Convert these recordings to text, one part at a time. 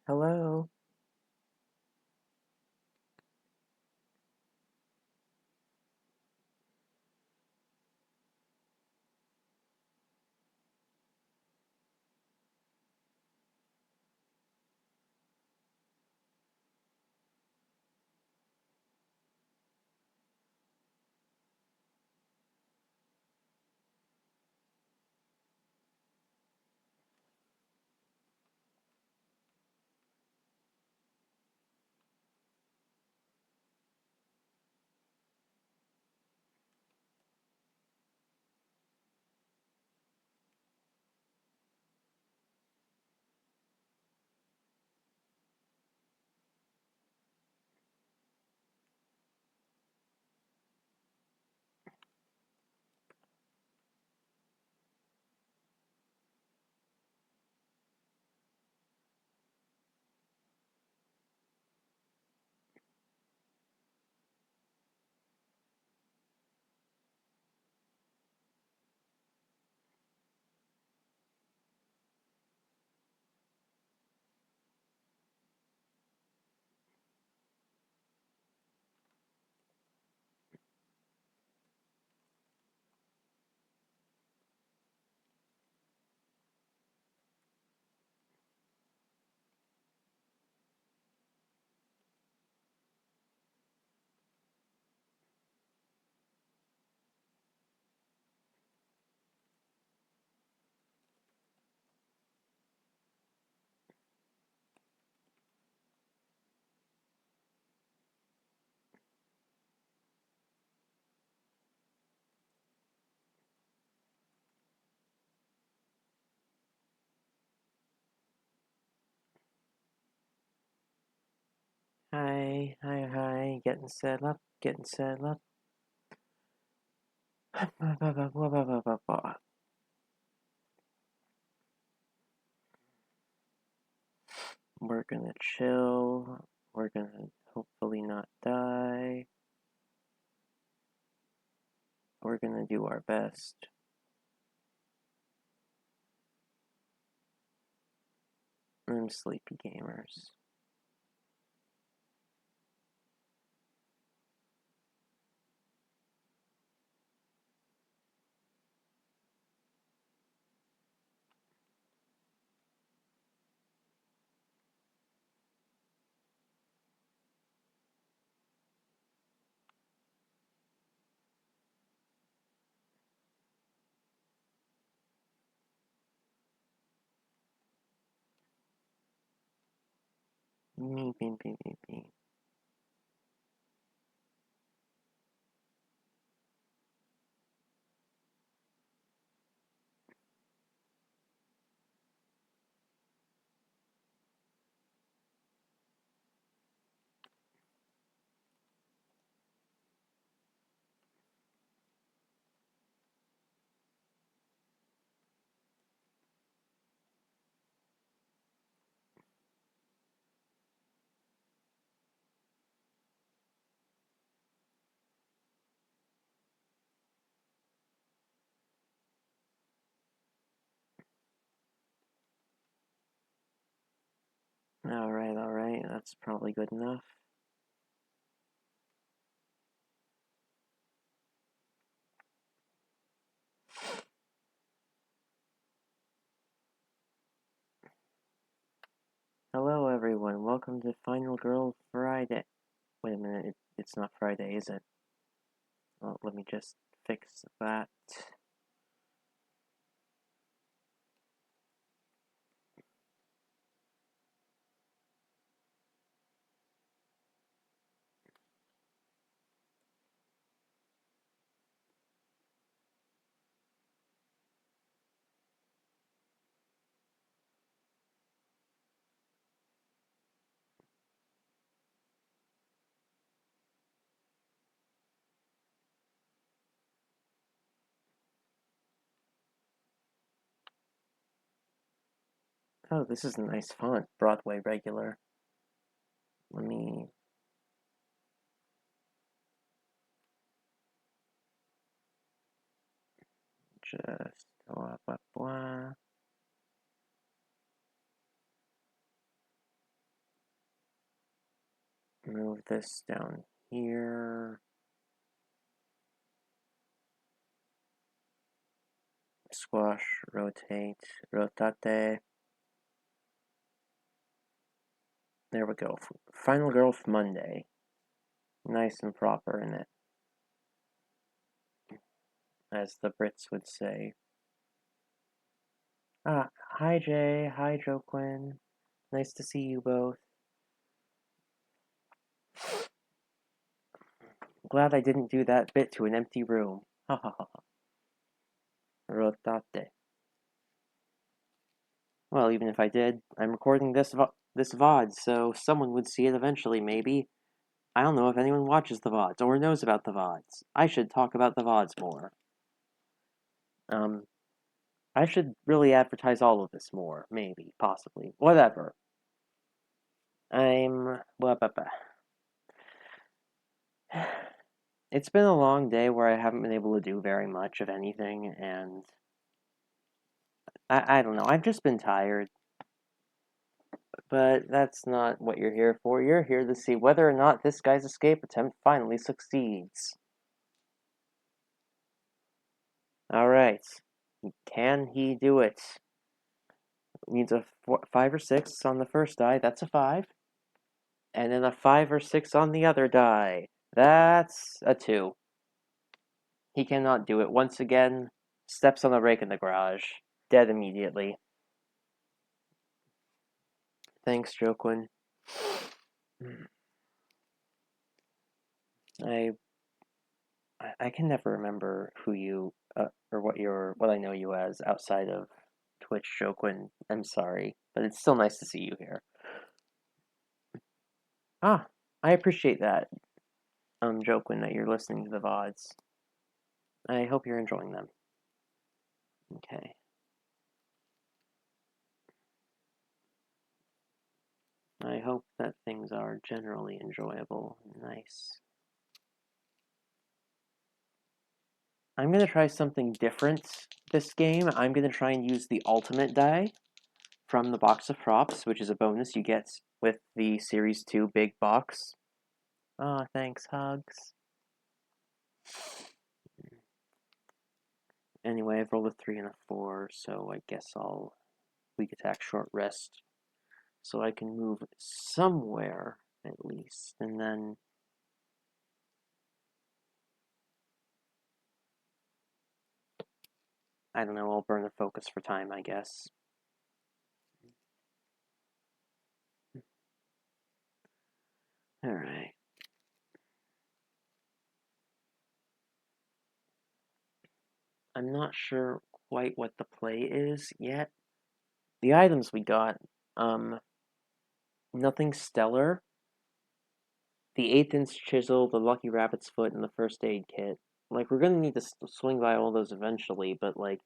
Hello. Hi. Getting set up. Getting set up. We're gonna chill. We're gonna hopefully not die. We're gonna do our best. I'm sleepy gamers. Me. Alright. That's probably good enough. Hello, everyone. Welcome to Final Girl Friday. Wait a minute. It's not Friday, is it? Well, let me just fix that. Oh, this is a nice font. Broadway regular. Let me just blah blah blah. this down here. Squash, rotate, rotate. There we go. Final Girl FMonday. Nice and proper in it, as the Brits would say. Hi Jay, hi Joe Quinn. Nice to see you both. Glad I didn't do that bit to an empty room. Ha ha ha. Rotate. Well, even if I did, I'm recording this VOD, so someone would see it eventually, maybe. I don't know if anyone watches the VODs or knows about the VODs. I should talk about the VODs more. I should really advertise all of this more, maybe, possibly, whatever. It's been a long day where I haven't been able to do very much of anything, and I don't know, I've just been tired. But that's not what you're here for. You're here to see whether or not this guy's escape attempt finally succeeds. Alright. Can he do it? Needs a 5 or 6 on the first die. That's a 5. And then a 5 or 6 on the other die. That's a 2. He cannot do it. Once again, steps on a rake in the garage. Dead immediately. Thanks, Joquin. I can never remember who you or what I know you as outside of Twitch, Joquin. I'm sorry, but it's still nice to see you here. I appreciate that, Joquin, that you're listening to the VODs. I hope you're enjoying them. Okay. I hope that things are generally enjoyable and nice. I'm going to try something different this game. I'm going to try and use the ultimate die from the box of props, which is a bonus you get with the Series 2 big box. Thanks, hugs. Anyway, I've rolled a 3 and a 4, so I guess I'll weak attack, short rest, so I can move somewhere at least, and then I don't know, I'll burn the focus for time, I guess. Alright. I'm not sure quite what the play is yet. The items we got, nothing stellar. The 1/8" chisel, the lucky rabbit's foot, and the first aid kit. Like, we're gonna need to swing by all those eventually, but, like,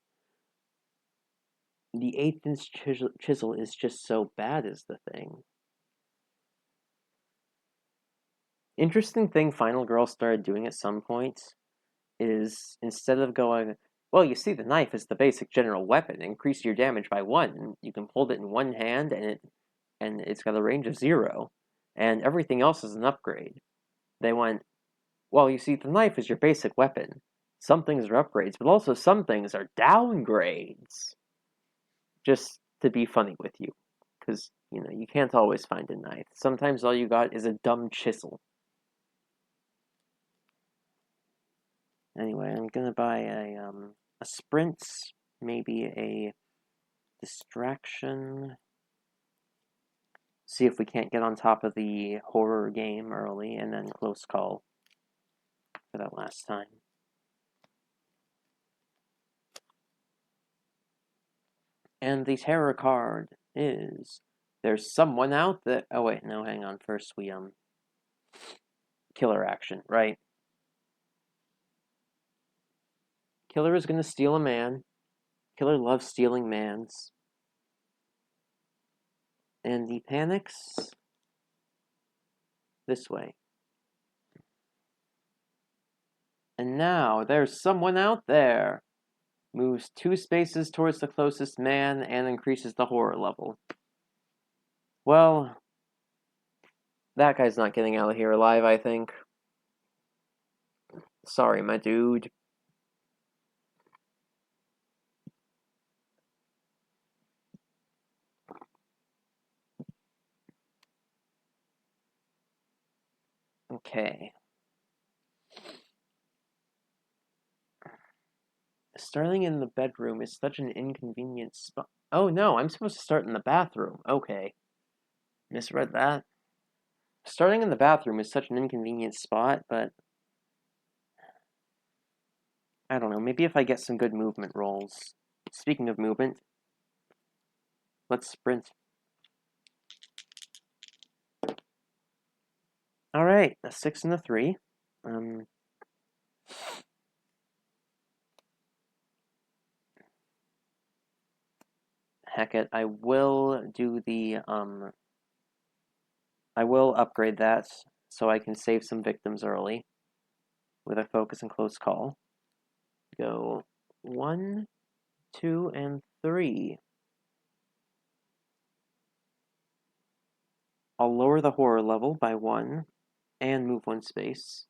the 1/8" chisel is just so bad is the thing. Interesting thing Final Girl started doing at some point is instead of going, well, you see, the knife is the basic general weapon. Increase your damage by 1. You can hold it in one hand, and it's got a range of 0, and everything else is an upgrade. They went, well, you see, the knife is your basic weapon. Some things are upgrades, but also some things are downgrades. Just to be funny with you, because you can't always find a knife. Sometimes all you got is a dumb chisel. Anyway, I'm gonna buy a sprint, maybe a distraction. See if we can't get on top of the horror game early, and then close call for that last time. And the terror card is there's someone out there. Oh wait, no, hang on. First we killer action, right? Killer is gonna steal a man. Killer loves stealing mans. And he panics this way. And now there's someone out there. Moves 2 spaces towards the closest man and increases the horror level. Well, That guy's not getting out of here alive, I think. Sorry, my dude. Okay. Starting in the bedroom is such an inconvenient spot. Oh no, I'm supposed to start in the bathroom. Okay. Misread that. Starting in the bathroom is such an inconvenient spot, but I don't know. Maybe if I get some good movement rolls. Speaking of movement, let's sprint. Alright, a 6 and a 3. Heck it, I will do the, I will upgrade that so I can save some victims early with a focus and close call. Go 1, 2, and 3. I'll lower the horror level by 1 and move 1 space.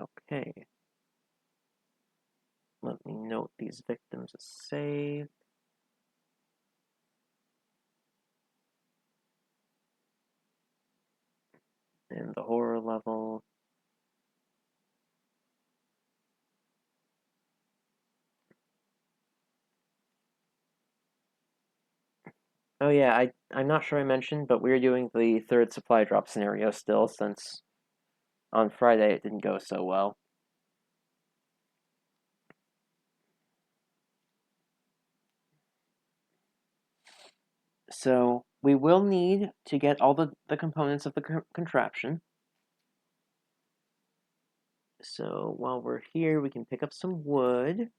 Okay. Let me note these victims as saved. And the horror level. Oh yeah, I'm not sure I mentioned, but we're doing the third supply drop scenario still, since on Friday it didn't go so well. So we will need to get all the components of the contraption. So while we're here, we can pick up some wood.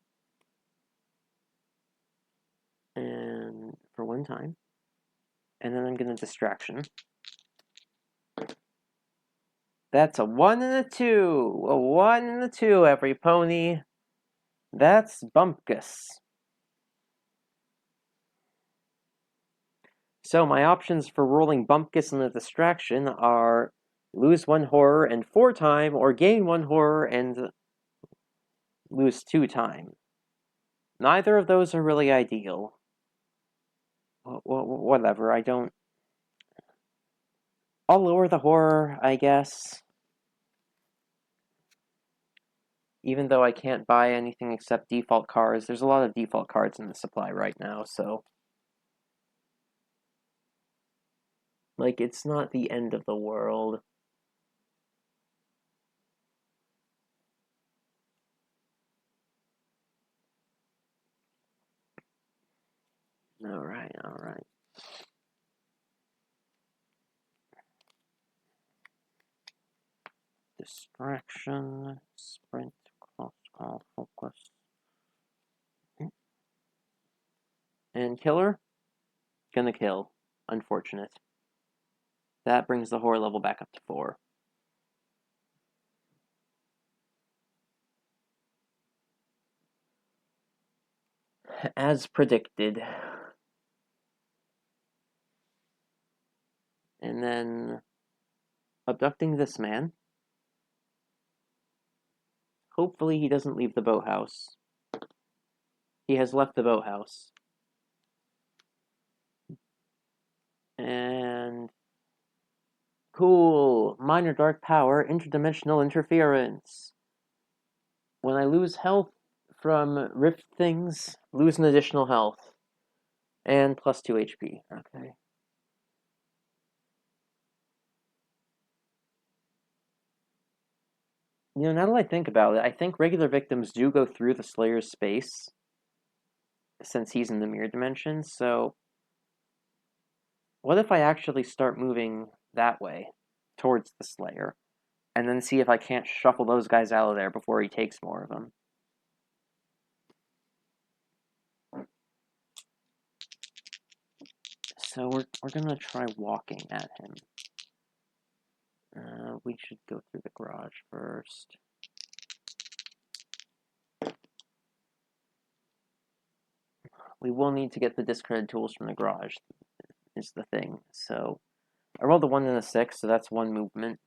And for one time. And then I'm going to distraction. That's a 1 and a 2. A 1 and a 2, every pony. That's Bumpkus. So my options for rolling Bumpkus and the distraction are lose 1 horror and 4 time, or gain 1 horror and lose 2 time. Neither of those are really ideal. Whatever, I don't... I'll lower the horror, I guess. Even though I can't buy anything except default cards. There's a lot of default cards in the supply right now, so... Like, it's not the end of the world. Alright, alright. Distraction, sprint, close call, focus. And killer? Gonna kill. Unfortunate. That brings the horror level back up to 4. As predicted. And then abducting this man. Hopefully he doesn't leave the boathouse. He has left the boathouse. And cool. Minor dark power, interdimensional interference. When I lose health from rift things, lose an additional health. And plus 2 HP. Okay. You know, now that I think about it, I think regular victims do go through the Slayer's space, since he's in the mirror dimension, so... What if I actually start moving that way, towards the Slayer, and then see if I can't shuffle those guys out of there before he takes more of them? So we're gonna try walking at him. We should go through the garage first. we will need to get the discarded tools from the garage, is the thing. So I rolled a 1 and a 6, so that's 1 movement.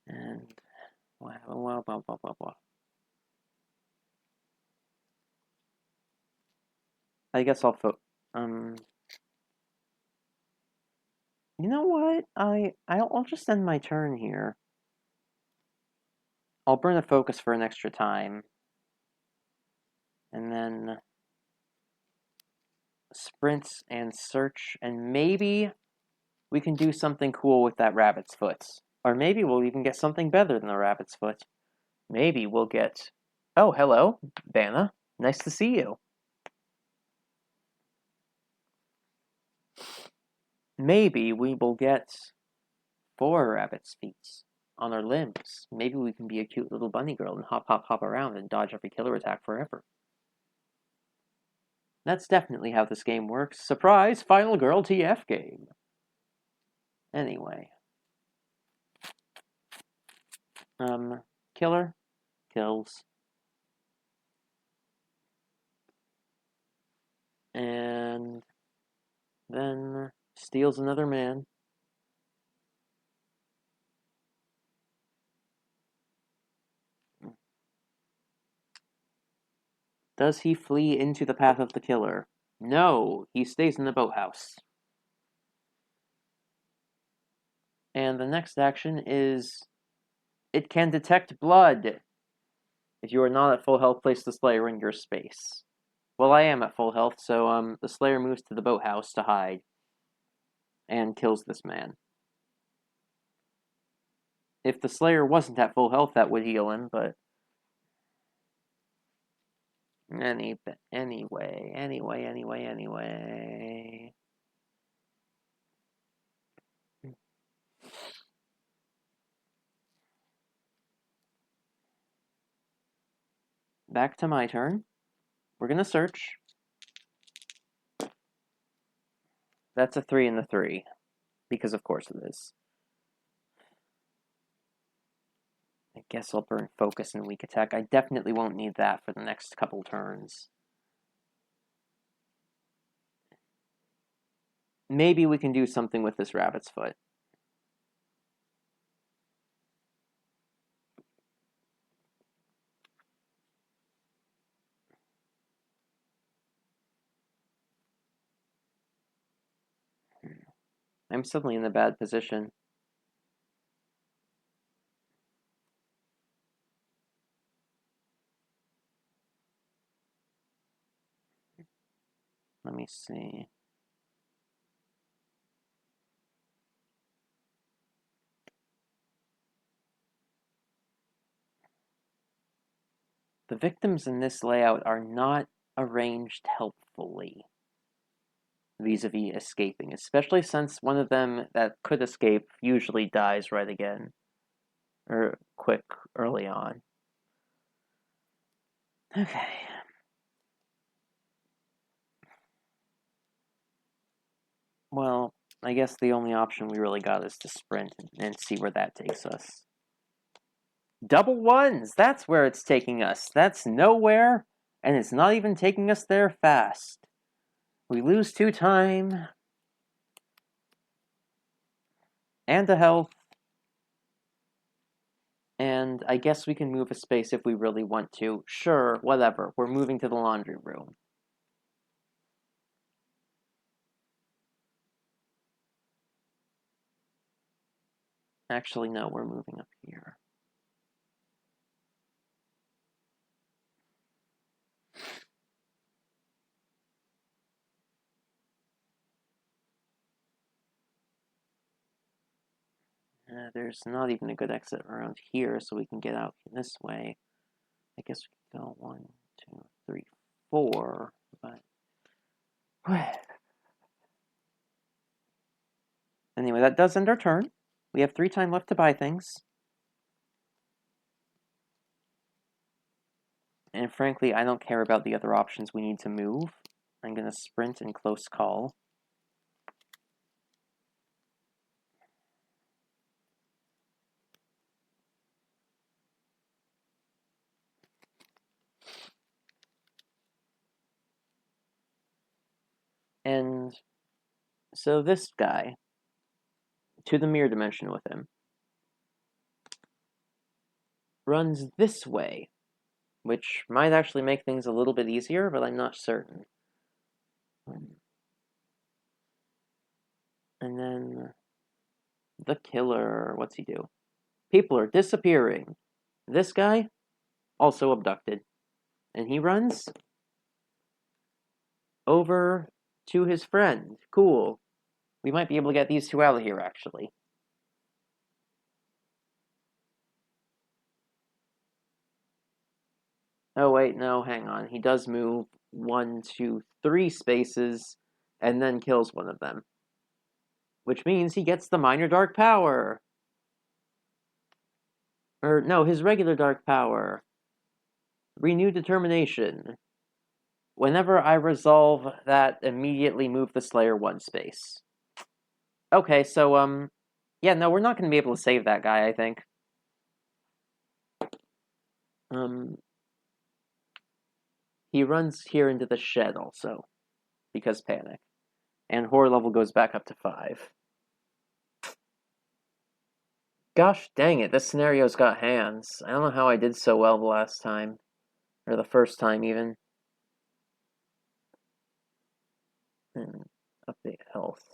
And wow. I guess I'll you know what? I'll just end my turn here. I'll burn a focus for an extra time. And then sprint and search, and maybe we can do something cool with that rabbit's foot. Or maybe we'll even get something better than a rabbit's foot. Maybe we'll get... Oh, hello, Vanna. Nice to see you. Maybe we will get 4 rabbit's feet on our limbs. Maybe we can be a cute little bunny girl and hop around and dodge every killer attack forever. That's definitely how this game works. Surprise, Final Girl TF game. Anyway. Killer. Kills. And then steals another man. Does he flee into the path of the killer? No, he stays in the boathouse. And the next action is it can detect blood. If you are not at full health, place the Slayer in your space. Well, I am at full health, so the Slayer moves to the boathouse to hide and kills this man. If the Slayer wasn't at full health, that would heal him, but anyway. Back to my turn. We're gonna search. That's a 3 and a 3. Because of course it is. I guess I'll burn focus and weak attack. I definitely won't need that for the next couple turns. Maybe we can do something with this rabbit's foot. I'm suddenly in a bad position. Let me see. The victims in this layout are not arranged helpfully vis-a-vis escaping, especially since one of them that could escape usually dies right again, or quick early on. Okay. Well, I guess the only option we really got is to sprint and see where that takes us. Double ones! That's where it's taking us. That's nowhere, and it's not even taking us there fast. We lose 2 time. And a health. And I guess we can move a space if we really want to. Sure, whatever. We're moving to the laundry room. Actually, no, we're moving up here. There's not even a good exit around here, so we can get out this way. I guess we can go 1, 2, 3, 4, but... Anyway, that does end our turn. We have 3 time left to buy things. And frankly, I don't care about the other options we need to move. I'm going to sprint and close call. And so this guy, to the mirror dimension with him, runs this way, which might actually make things a little bit easier, but I'm not certain. And then the killer, what's he do? People are disappearing. This guy, also abducted. And he runs over to his friend. Cool. We might be able to get these two out of here, actually. Oh, wait, no, hang on. He does move 1, 2, 3 spaces and then kills one of them. Which means he gets the minor dark power. Or, no, his regular dark power. Renew determination. Whenever I resolve that, immediately move the Slayer 1 space. Okay, so, yeah, no, we're not going to be able to save that guy, I think. He runs here into the shed also, because panic. And horror level goes back up to 5. Gosh dang it, this scenario's got hands. I don't know how I did so well the last time. Or the first time, even. And update health.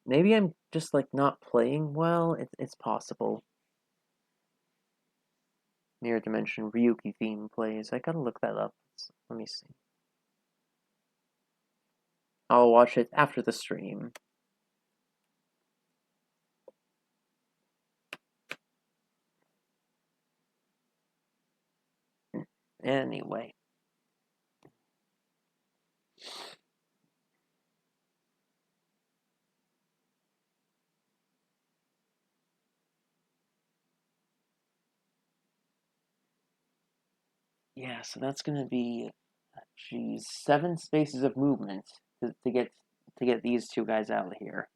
Maybe I'm just, like, not playing well? It's possible. Mirror Dimension Ryuki theme plays. I gotta look that up. Let me see. I'll watch it after the stream. Anyway. Yeah, so that's gonna be, geez, 7 spaces of movement to get these two guys out of here.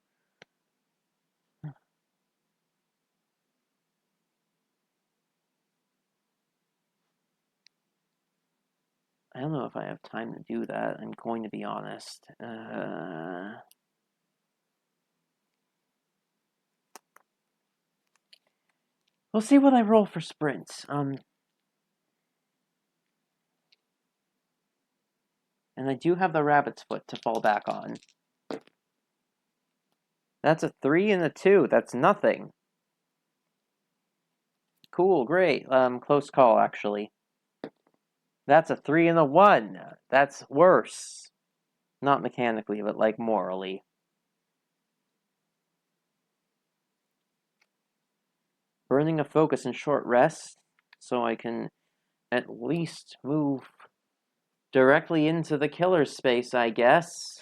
I don't know if I have time to do that. I'm going to be honest. We'll see what I roll for sprints. And I do have the rabbit's foot to fall back on. That's a 3 and a 2. That's nothing. Cool, great. Close call, actually. That's a 3 and a 1. That's worse. Not mechanically, but, like, morally. Burning a focus and short rest, so I can at least move directly into the killer space, I guess.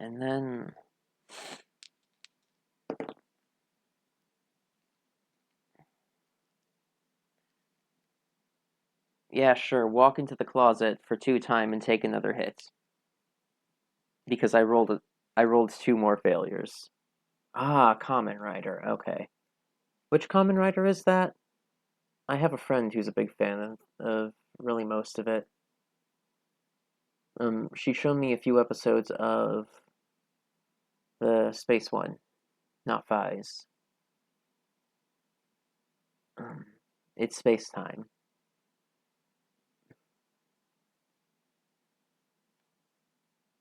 And then... yeah, sure, walk into the closet for 2 time and take another hit. Because I rolled 2 more failures. Ah, Kamen Rider, okay. Which Kamen Rider is that? I have a friend who's a big fan of really most of it. She showed me a few episodes of the space one, not Fies. It's space time.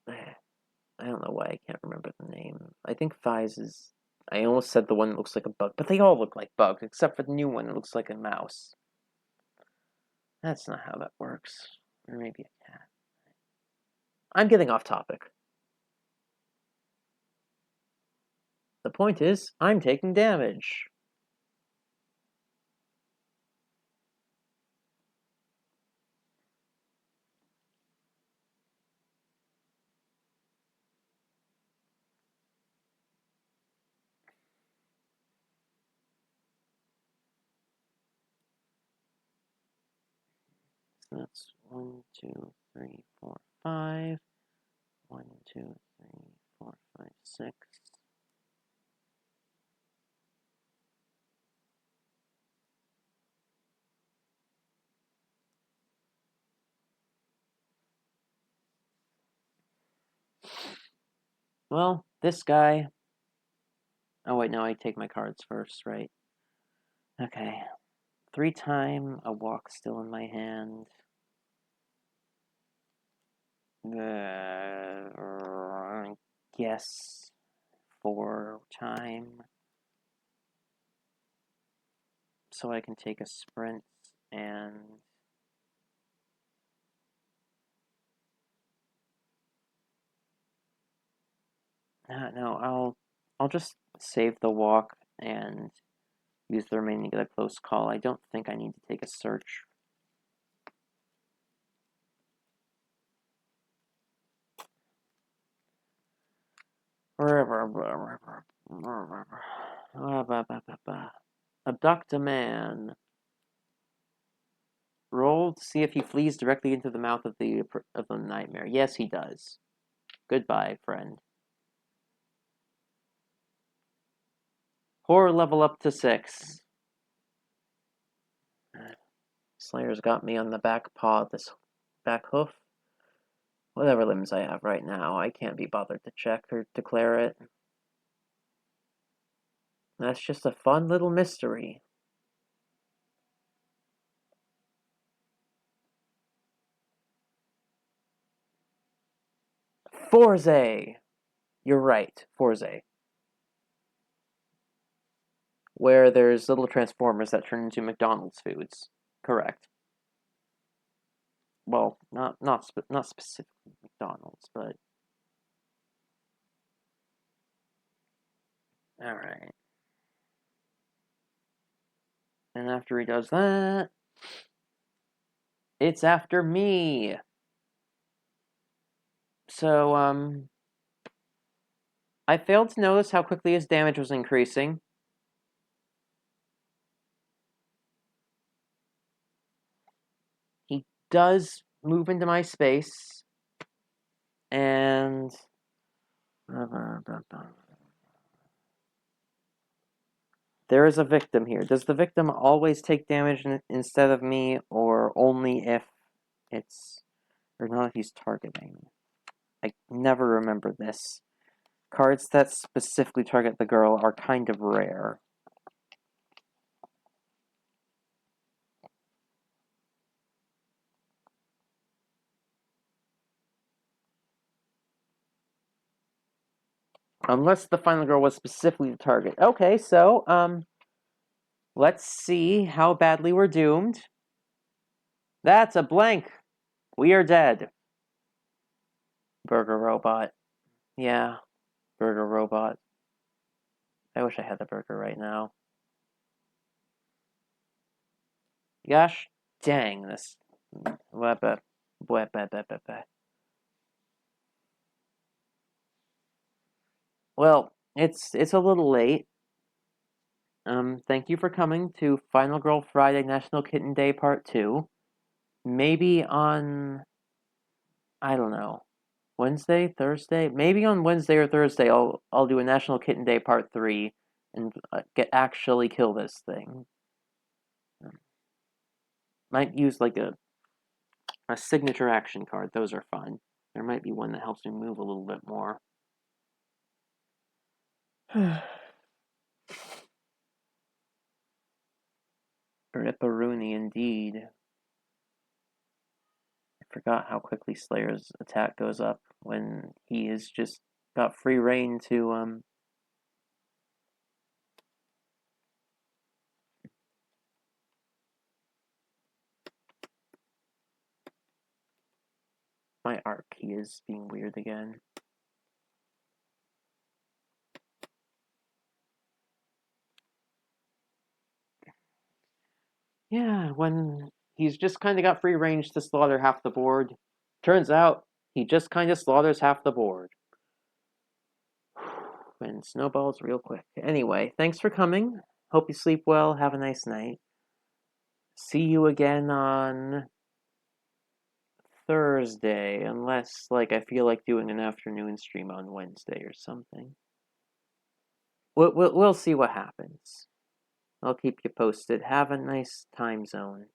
I don't know why I can't remember the name. I think Fies is... I almost said the one that looks like a bug, but they all look like bugs, except for the new one that looks like a mouse. That's not how that works. Or maybe a cat. I'm getting off topic. The point is, I'm taking damage. So that's 1, 2, 3, 4, 5. 1, 2, 3, 4, 5, 6. Well, this guy. Oh, wait, no, I take my cards first, right? Okay. 3 time, a walk still in my hand. Guess 4 time. So I can take a sprint and no, I'll just save the walk and use the remaining of the close call. I don't think I need to take a search. Abduct a man. Roll to see if he flees directly into the mouth of the nightmare. Yes, he does. Goodbye, friend. Horror level up to 6. Slayer's got me on the back paw, this back hoof. Whatever limbs I have right now, I can't be bothered to check or declare it. That's just a fun little mystery. Forze! You're right, Forze. Where there's little transformers that turn into McDonald's foods. Correct. Well, not specifically McDonald's, but all right. And after he does that, it's after me. So, I failed to notice how quickly his damage was increasing. He does move into my space, and there is a victim here. Does the victim always take damage instead of me, or only if it's, or not if he's targeting? I never remember this. Cards that specifically target the girl are kind of rare. Unless the final girl was specifically the target. Okay, so, let's see how badly we're doomed. That's a blank. We are dead. Burger robot. Yeah, burger robot. I wish I had the burger right now. Gosh dang this. Well, it's a little late. Thank you for coming to Final Girl Friday National Kitten Day Part 2. Maybe on, I don't know, Wednesday, Thursday? Maybe on Wednesday or Thursday I'll do a National Kitten Day Part 3 and actually kill this thing. Might use like a signature action card. Those are fun. There might be one that helps me move a little bit more. Ripperoonie indeed. I forgot how quickly Slayer's attack goes up when he has just got free reign to my art key is being weird again. Yeah, when he's just kind of got free range to slaughter half the board. Turns out he just kind of slaughters half the board. And snowballs real quick. Anyway, thanks for coming. Hope you sleep well. Have a nice night. See you again on Thursday, unless, like, I feel like doing an afternoon stream on Wednesday or something. We'll see what happens. I'll keep you posted. Have a nice time zone.